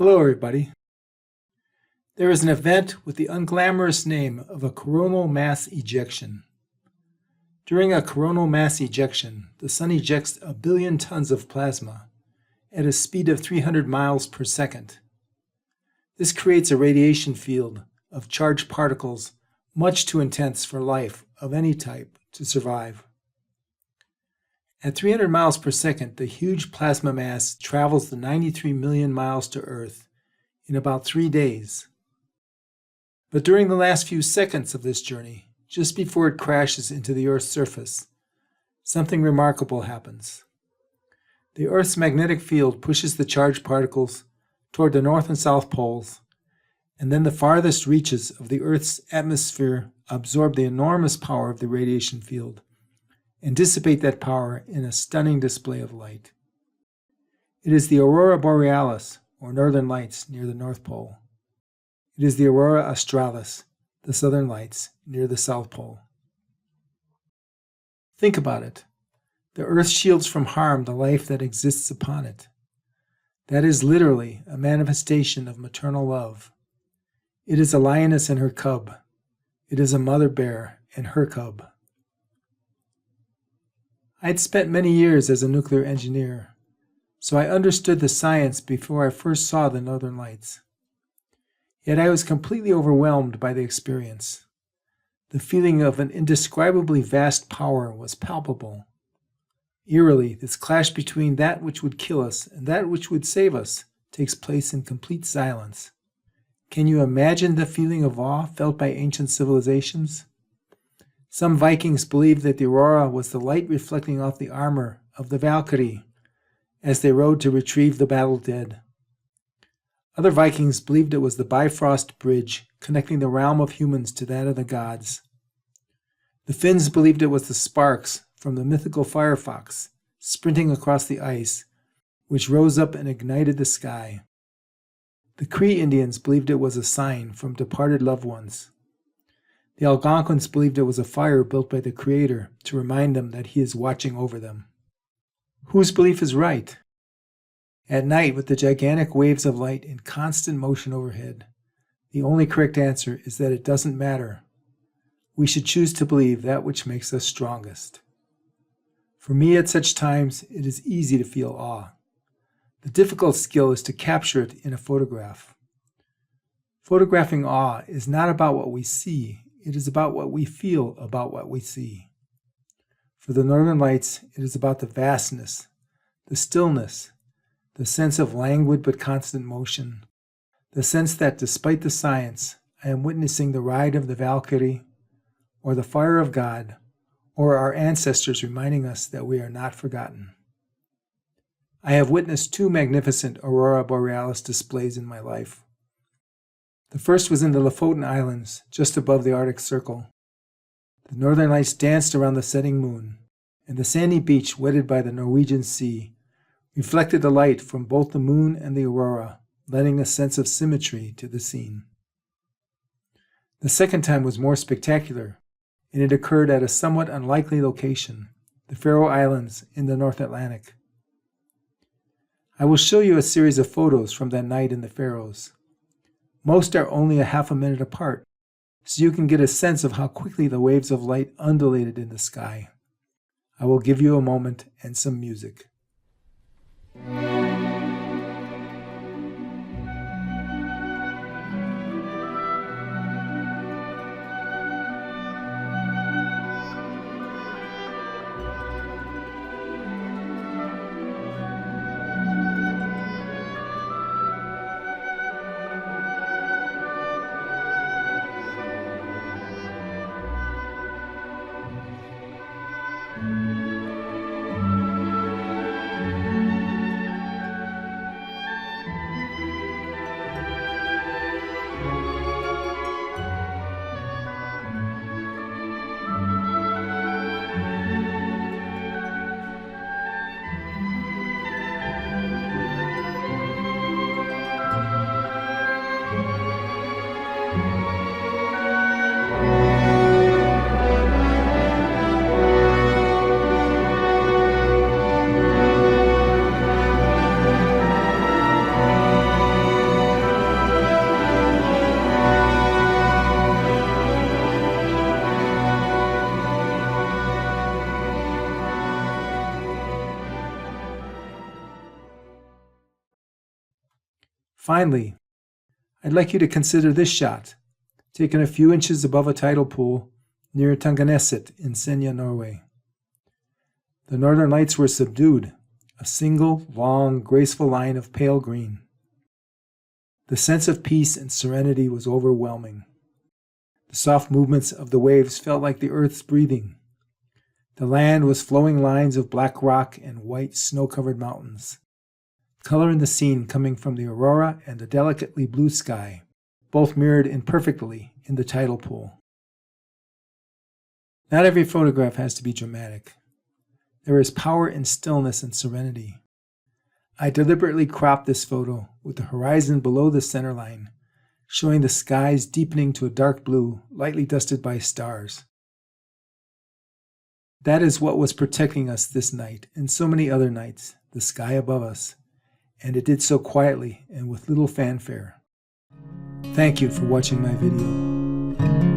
Hello, everybody. There is an event with the unglamorous name of a coronal mass ejection. During a coronal mass ejection, the sun ejects 1 billion tons of plasma at a speed of 300 miles per second. This creates a radiation field of charged particles much too intense for life of any type to survive. At 300 miles per second, the huge plasma mass travels the 93 million miles to Earth in about 3 days. But during the last few seconds of this journey, just before it crashes into the Earth's surface, something remarkable happens. The Earth's magnetic field pushes the charged particles toward the North and South poles, and then the farthest reaches of the Earth's atmosphere absorb the enormous power of the radiation field and dissipate that power in a stunning display of light. It is the aurora borealis, or northern lights, near the North Pole. It is the aurora australis, the southern lights, near the South Pole. Think about it. The Earth shields from harm the life that exists upon it. That is literally a manifestation of maternal love. It is a lioness and her cub. It is a mother bear and her cub. I had spent many years as a nuclear engineer, so I understood the science before I first saw the northern lights. Yet I was completely overwhelmed by the experience. The feeling of an indescribably vast power was palpable. Eerily, this clash between that which would kill us and that which would save us takes place in complete silence. Can you imagine the feeling of awe felt by ancient civilizations? Some Vikings believed that the aurora was the light reflecting off the armor of the Valkyrie as they rode to retrieve the battle dead. Other Vikings believed it was the Bifrost Bridge connecting the realm of humans to that of the gods. The Finns believed it was the sparks from the mythical firefox sprinting across the ice, which rose up and ignited the sky. The Cree Indians believed it was a sign from departed loved ones. The Algonquins believed it was a fire built by the Creator to remind them that He is watching over them. Whose belief is right? At night, with the gigantic waves of light in constant motion overhead, the only correct answer is that it doesn't matter. We should choose to believe that which makes us strongest. For me, at such times, it is easy to feel awe. The difficult skill is to capture it in a photograph. Photographing awe is not about what we see, it is about what we feel about what we see. For the northern lights, it is about the vastness, the stillness, the sense of languid but constant motion, the sense that despite the science, I am witnessing the ride of the Valkyrie, or the fire of God, or our ancestors reminding us that we are not forgotten. I have witnessed 2 magnificent aurora borealis displays in my life. The first was in the Lofoten Islands, just above the Arctic Circle. The northern lights danced around the setting moon, and the sandy beach wetted by the Norwegian Sea reflected the light from both the moon and the aurora, lending a sense of symmetry to the scene. The second time was more spectacular, and it occurred at a somewhat unlikely location, the Faroe Islands in the North Atlantic. I will show you a series of photos from that night in the Faroes. Most are only a half a minute apart, so you can get a sense of how quickly the waves of light undulated in the sky. I will give you a moment and some music. Finally, I'd like you to consider this shot, taken a few inches above a tidal pool near Tanganeset in Senja, Norway. The northern lights were subdued, a single, long, graceful line of pale green. The sense of peace and serenity was overwhelming. The soft movements of the waves felt like the earth's breathing. The land was flowing lines of black rock and white snow-covered mountains. Color in the scene coming from the aurora and the delicately blue sky, both mirrored imperfectly in the tidal pool. Not every photograph has to be dramatic. There is power in stillness and serenity. I deliberately cropped this photo with the horizon below the center line, showing the skies deepening to a dark blue, lightly dusted by stars. That is what was protecting us this night and so many other nights, the sky above us, and it did so quietly and with little fanfare. Thank you for watching my video.